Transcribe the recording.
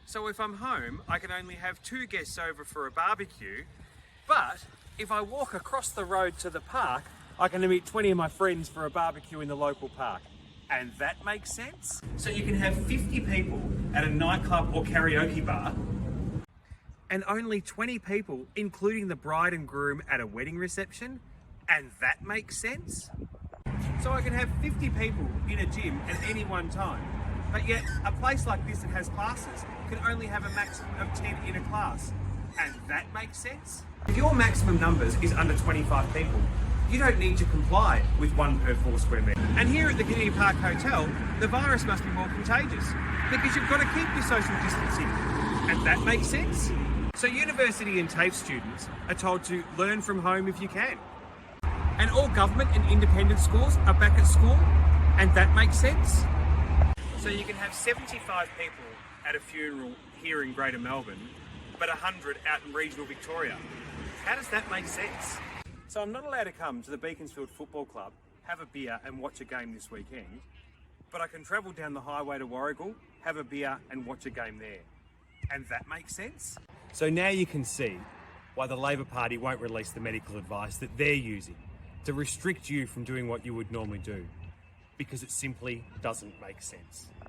So if I'm home, I can only have 2 guests over for a barbecue, but if I walk across the road to the park, I can meet 20 of my friends for a barbecue in the local park. And that makes sense? So you can have 50 people at a nightclub or karaoke bar, and only 20 people, including the bride and groom, at a wedding reception, and that makes sense? So I can have 50 people in a gym at any one time, but yet a place like this that has classes can only have a maximum of 10 in a class, and that makes sense? If your maximum numbers is under 25 people, you don't need to comply with 1 per 4 square metres. And here at the Community Park Hotel, the virus must be more contagious because you've got to keep your social distancing. And that makes sense? So university and TAFE students are told to learn from home if you can. And all government and independent schools are back at school, and that makes sense? So you can have 75 people at a funeral here in Greater Melbourne, but 100 out in regional Victoria. How does that make sense? So I'm not allowed to come to the Beaconsfield Football Club, have a beer and watch a game this weekend, but I can travel down the highway to Warragul, have a beer and watch a game there. And that makes sense? So now you can see why the Labor Party won't release the medical advice that they're using to restrict you from doing what you would normally do, because it simply doesn't make sense.